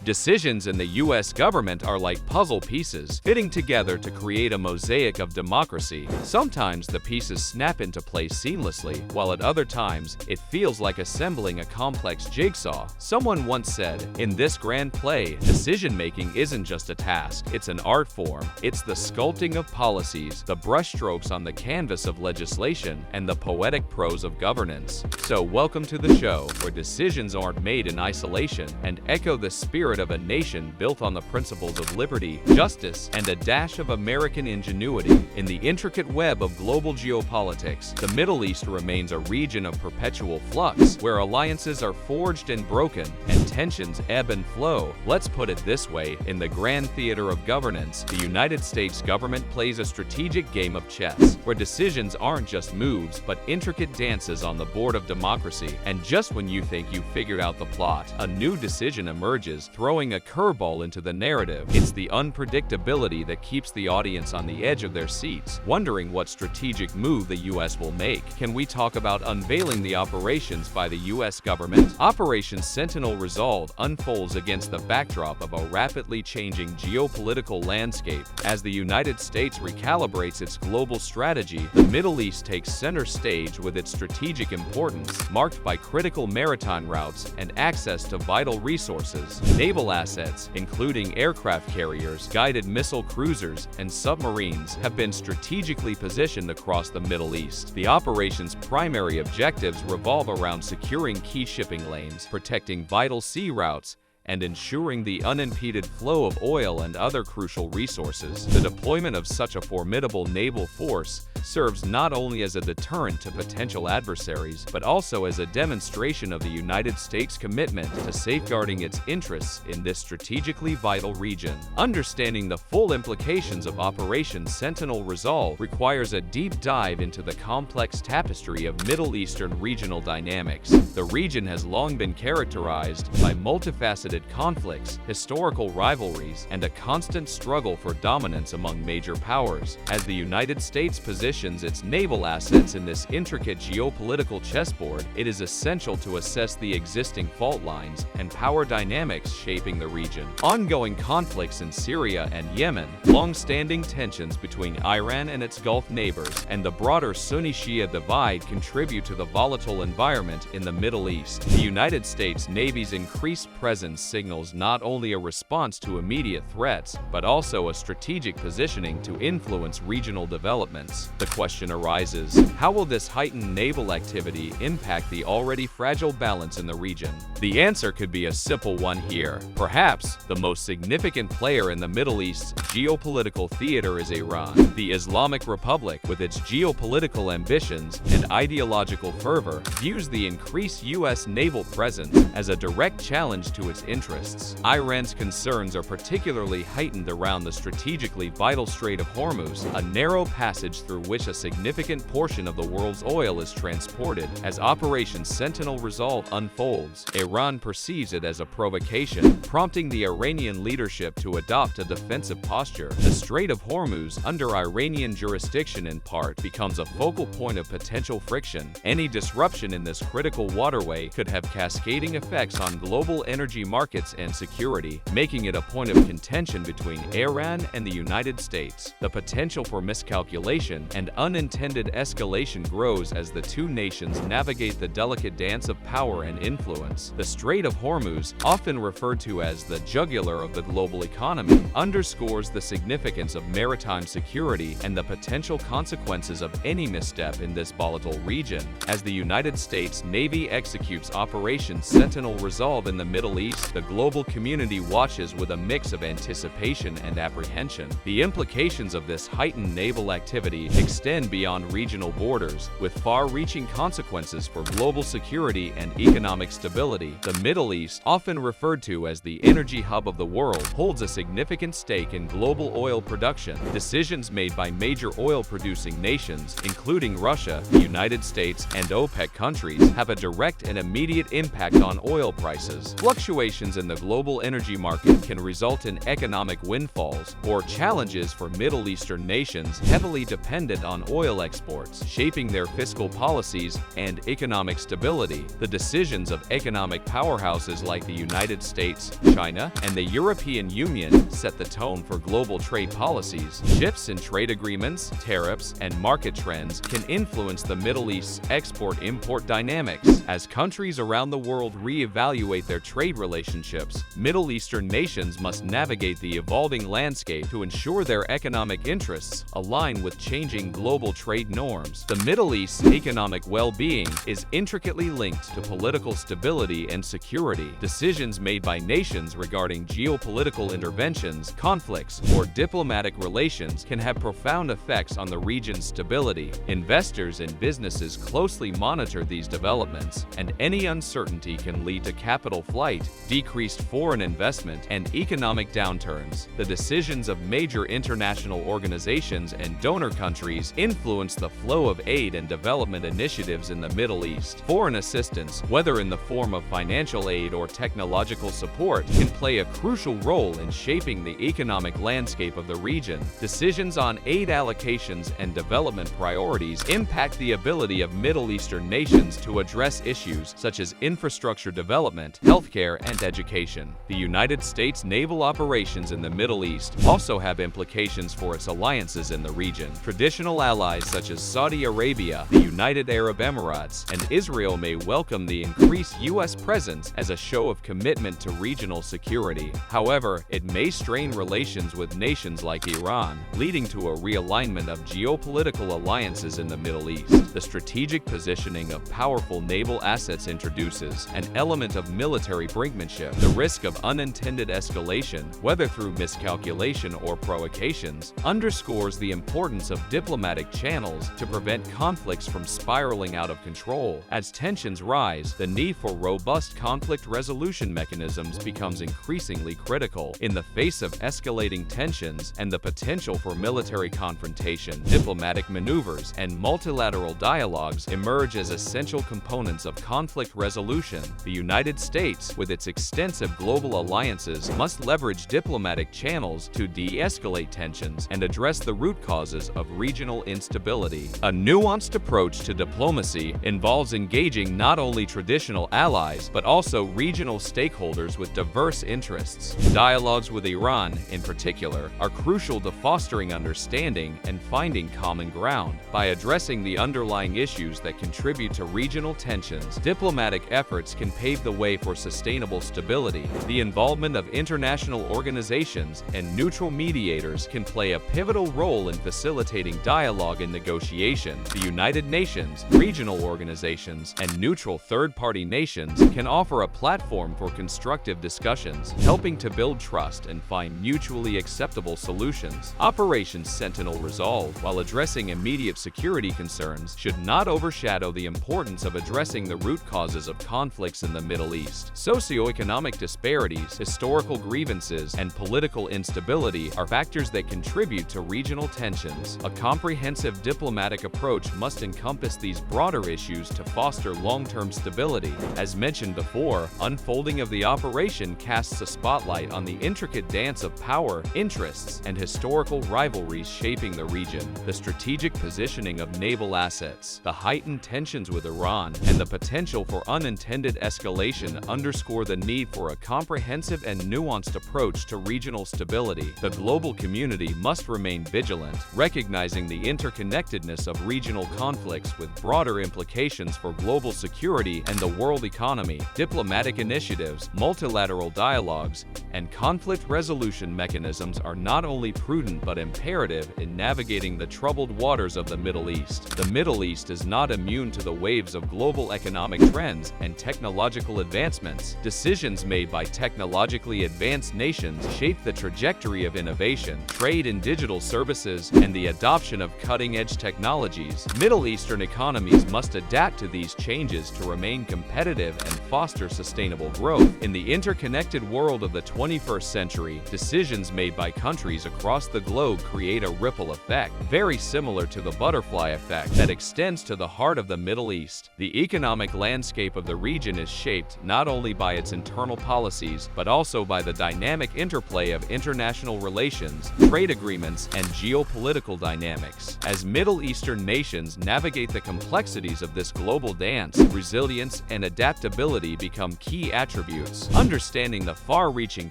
Decisions in the U.S. government are like puzzle pieces, fitting together to create a mosaic of democracy. Sometimes the pieces snap into place seamlessly, while at other times, it feels like assembling a complex jigsaw. Someone once said, "In this grand play, decision-making isn't just a task, it's an art form. It's the sculpting of policies, the brushstrokes on the canvas of legislation, and the poetic prose of governance." So welcome to the show, where decisions aren't made in isolation and echo the spirit of a nation built on the principles of liberty, justice, and a dash of American ingenuity. In the intricate web of global geopolitics, the Middle East remains a region of perpetual flux, where alliances are forged and broken, and tensions ebb and flow. Let's put it this way, in the grand theater of governance, the United States government plays a strategic game of chess, where decisions aren't just moves, but intricate dances on the board of democracy. And just when you think you've figured out the plot, a new decision emerges, throwing a curveball into the narrative. It's the unpredictability that keeps the audience on the edge of their seats, wondering what strategic move the U.S. will make. Can we talk about unveiling the operations by the U.S. government? Operation Sentinel Resolve unfolds against the backdrop of a rapidly changing geopolitical landscape. As the United States recalibrates its global strategy, the Middle East takes center stage with its strategic importance, marked by critical maritime routes and access to vital resources. Naval assets, including aircraft carriers, guided missile cruisers, and submarines, have been strategically positioned across the Middle East. The operation's primary objectives revolve around securing key shipping lanes, protecting vital sea routes, and ensuring the unimpeded flow of oil and other crucial resources. The deployment of such a formidable naval force serves not only as a deterrent to potential adversaries, but also as a demonstration of the United States' commitment to safeguarding its interests in this strategically vital region. Understanding the full implications of Operation Sentinel Resolve requires a deep dive into the complex tapestry of Middle Eastern regional dynamics. The region has long been characterized by multifaceted conflicts, historical rivalries, and a constant struggle for dominance among major powers. As the United States positions its naval assets in this intricate geopolitical chessboard, it is essential to assess the existing fault lines and power dynamics shaping the region. Ongoing conflicts in Syria and Yemen, long-standing tensions between Iran and its Gulf neighbors, and the broader Sunni-Shia divide contribute to the volatile environment in the Middle East. The United States Navy's increased presence signals not only a response to immediate threats, but also a strategic positioning to influence regional developments. The question arises, how will this heightened naval activity impact the already fragile balance in the region? The answer could be a simple one here. Perhaps the most significant player in the Middle East's geopolitical theater is Iran. The Islamic Republic, with its geopolitical ambitions and ideological fervor, views the increased U.S. naval presence as a direct challenge to its interests. Iran's concerns are particularly heightened around the strategically vital Strait of Hormuz, a narrow passage through which a significant portion of the world's oil is transported. As Operation Sentinel Resolve unfolds, Iran perceives it as a provocation, prompting the Iranian leadership to adopt a defensive posture. The Strait of Hormuz, under Iranian jurisdiction in part, becomes a focal point of potential friction. Any disruption in this critical waterway could have cascading effects on global energy markets and security, making it a point of contention between Iran and the United States. The potential for miscalculation and unintended escalation grows as the two nations navigate the delicate dance of power and influence. The Strait of Hormuz, often referred to as the jugular of the global economy, underscores the significance of maritime security and the potential consequences of any misstep in this volatile region. As the United States Navy executes Operation Sentinel Resolve in the Middle East, the global community watches with a mix of anticipation and apprehension. The implications of this heightened naval activity extend beyond regional borders, with far-reaching consequences for global security and economic stability. The Middle East, often referred to as the energy hub of the world, holds a significant stake in global oil production. Decisions made by major oil-producing nations, including Russia, the United States, and OPEC countries, have a direct and immediate impact on oil prices. Fluctuations fluctuations in the global energy market can result in economic windfalls or challenges for Middle Eastern nations heavily dependent on oil exports, shaping their fiscal policies and economic stability. The decisions of economic powerhouses like the United States, China, and the European Union set the tone for global trade policies. Shifts in trade agreements, tariffs, and market trends can influence the Middle East's export-import dynamics. As countries around the world re-evaluate their trade relationships, Middle Eastern nations must navigate the evolving landscape to ensure their economic interests align with changing global trade norms. The Middle East's economic well-being is intricately linked to political stability and security. Decisions made by nations regarding geopolitical interventions, conflicts, or diplomatic relations can have profound effects on the region's stability. Investors and businesses closely monitor these developments, and any uncertainty can lead to capital flight, decreased foreign investment, and economic downturns. The decisions of major international organizations and donor countries influence the flow of aid and development initiatives in the Middle East. Foreign assistance, whether in the form of financial aid or technological support, can play a crucial role in shaping the economic landscape of the region. Decisions on aid allocations and development priorities impact the ability of Middle Eastern nations to address issues such as infrastructure development, healthcare, and education. The United States naval operations in the Middle East also have implications for its alliances in the region. Traditional allies such as Saudi Arabia, the United Arab Emirates, and Israel may welcome the increased U.S. presence as a show of commitment to regional security. However, it may strain relations with nations like Iran, leading to a realignment of geopolitical alliances in the Middle East. The strategic positioning of powerful naval assets introduces an element of military brinkmanship. The risk of unintended escalation, whether through miscalculation or provocations, underscores the importance of diplomatic channels to prevent conflicts from spiraling out of control. As tensions rise, the need for robust conflict resolution mechanisms becomes increasingly critical. In the face of escalating tensions and the potential for military confrontation, diplomatic maneuvers and multilateral dialogues emerge as essential components of conflict resolution. The United States, with its extensive global alliances, must leverage diplomatic channels to de-escalate tensions and address the root causes of regional instability. A nuanced approach to diplomacy involves engaging not only traditional allies but also regional stakeholders with diverse interests. Dialogues with Iran, in particular, are crucial to fostering understanding and finding common ground. By addressing the underlying issues that contribute to regional tensions, diplomatic efforts can pave the way for sustainable stability. The involvement of international organizations and neutral mediators can play a pivotal role in facilitating dialogue and negotiation. The United Nations, regional organizations, and neutral third-party nations can offer a platform for constructive discussions, helping to build trust and find mutually acceptable solutions. Operation Sentinel Resolve, while addressing immediate security concerns, should not overshadow the importance of addressing the root causes of conflicts in the Middle East. Socioeconomic disparities, historical grievances, and political instability are factors that contribute to regional tensions. A comprehensive diplomatic approach must encompass these broader issues to foster long-term stability. As mentioned before, unfolding of the operation casts a spotlight on the intricate dance of power, interests, and historical rivalries shaping the region. The strategic positioning of naval assets, the heightened tensions with Iran, and the potential for unintended escalation underscore the need for a comprehensive and nuanced approach to regional stability. The global community must remain vigilant, recognizing the interconnectedness of regional conflicts with broader implications for global security and the world economy. Diplomatic initiatives, multilateral dialogues, and conflict resolution mechanisms are not only prudent but imperative in navigating the troubled waters of the Middle East. The Middle East is not immune to the waves of global economic trends and technological advancements. Decisions made by technologically advanced nations shape the trajectory of innovation, trade in digital services, and the adoption of cutting-edge technologies. Middle Eastern economies must adapt to these changes to remain competitive and foster sustainable growth. In the interconnected world of the 21st century, decisions made by countries across the globe create a ripple effect, very similar to the butterfly effect that extends to the heart of the Middle East. The economic landscape of the region is shaped not only by its internal policies, but also by the dynamic interplay of international relations, trade agreements, and geopolitical dynamics. As Middle Eastern nations navigate the complexities of this global dance, resilience and adaptability become key attributes. Understanding the far-reaching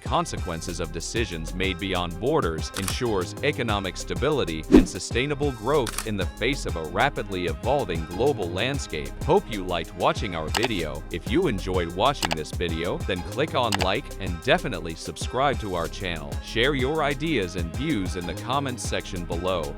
consequences of decisions made beyond borders ensures economic stability and sustainable growth in the face of a rapidly evolving global landscape. Hope you liked watching our video. If you enjoyed watching this video, then click on like and definitely subscribe to our channel. Share your ideas and views in the comments section below.